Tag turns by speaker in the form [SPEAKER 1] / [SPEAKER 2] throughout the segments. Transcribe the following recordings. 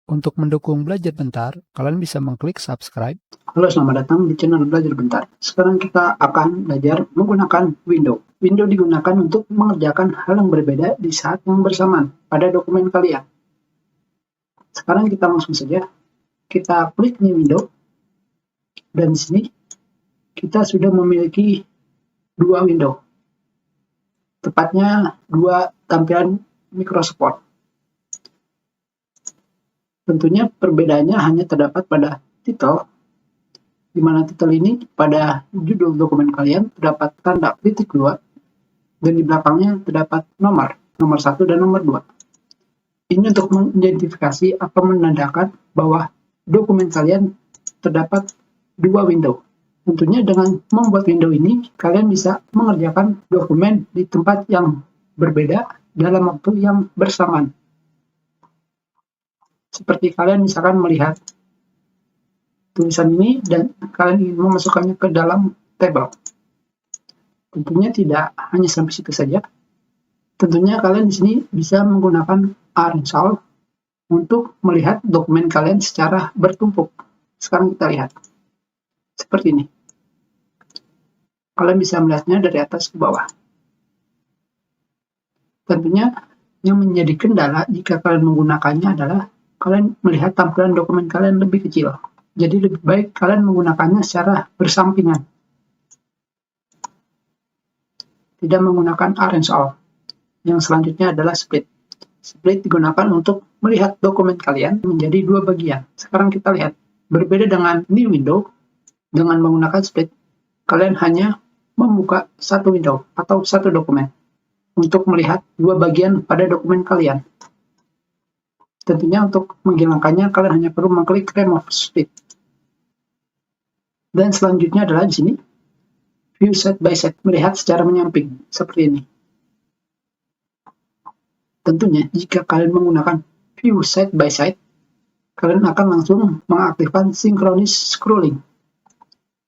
[SPEAKER 1] Untuk mendukung Belajar Bentar, kalian bisa mengklik subscribe.
[SPEAKER 2] Halo, selamat datang di channel Belajar Bentar. Sekarang kita akan belajar menggunakan window. Window digunakan untuk mengerjakan hal yang berbeda di saat yang bersamaan pada dokumen kalian. Sekarang kita langsung saja. Kita klik new window. Dan di sini kita sudah memiliki dua window. Tepatnya dua tampilan Microsoft Word. Tentunya perbedaannya hanya terdapat pada titel, di mana titel ini pada judul dokumen kalian terdapat tanda titik 2, dan di belakangnya terdapat nomor 1 dan nomor 2. Ini untuk mengidentifikasi atau menandakan bahwa dokumen kalian terdapat dua window. Tentunya dengan membuat window ini, kalian bisa mengerjakan dokumen di tempat yang berbeda dalam waktu yang bersamaan. Seperti kalian misalkan melihat tulisan ini dan kalian ingin memasukkannya ke dalam tabel. Tentunya tidak hanya sampai situ saja. Tentunya kalian di sini bisa menggunakan arrange all untuk melihat dokumen kalian secara bertumpuk. Sekarang kita lihat. Seperti ini. Kalian bisa melihatnya dari atas ke bawah. Tentunya yang menjadi kendala jika kalian menggunakannya adalah kalian melihat tampilan dokumen kalian lebih kecil. Jadi lebih baik kalian menggunakannya secara bersampingan. Tidak menggunakan arrange all. Yang selanjutnya adalah split. Split digunakan untuk melihat dokumen kalian menjadi dua bagian. Sekarang kita lihat. Berbeda dengan new window, dengan menggunakan split, kalian hanya membuka satu window atau satu dokumen untuk melihat dua bagian pada dokumen kalian. Tentunya untuk menghilangkannya, kalian hanya perlu mengklik remove split. Dan selanjutnya adalah di sini, view side by side, melihat secara menyamping, seperti ini. Tentunya, jika kalian menggunakan view side by side, kalian akan langsung mengaktifkan synchronous scrolling.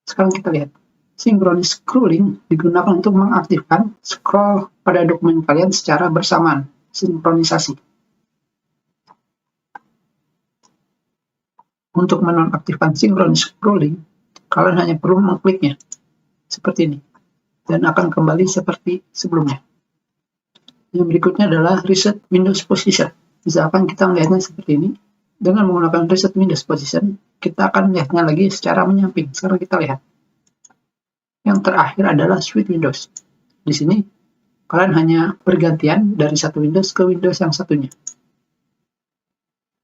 [SPEAKER 2] Sekarang kita lihat. Synchronous scrolling digunakan untuk mengaktifkan scroll pada dokumen kalian secara bersamaan, sinkronisasi. Untuk menonaktifkan synchronous scrolling, kalian hanya perlu mengkliknya seperti ini dan akan kembali seperti sebelumnya. Yang berikutnya adalah reset Windows position. Misalkan kita melihatnya seperti ini, dengan menggunakan reset Windows position, kita akan melihatnya lagi secara menyamping. Sekarang kita lihat. Yang terakhir adalah switch Windows. Di sini kalian hanya bergantian dari satu Windows ke Windows yang satunya.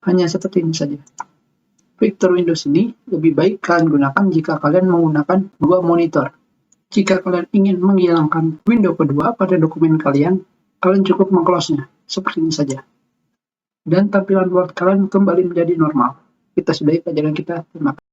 [SPEAKER 2] Hanya seperti ini saja. Fitur Windows ini lebih baik kalian gunakan jika kalian menggunakan dua monitor. Jika kalian ingin menghilangkan window kedua pada dokumen kalian, kalian cukup meng-close-nya. Seperti ini saja. Dan tampilan Word kalian kembali menjadi normal. Kita sudahi pelajaran kita. Terima kasih.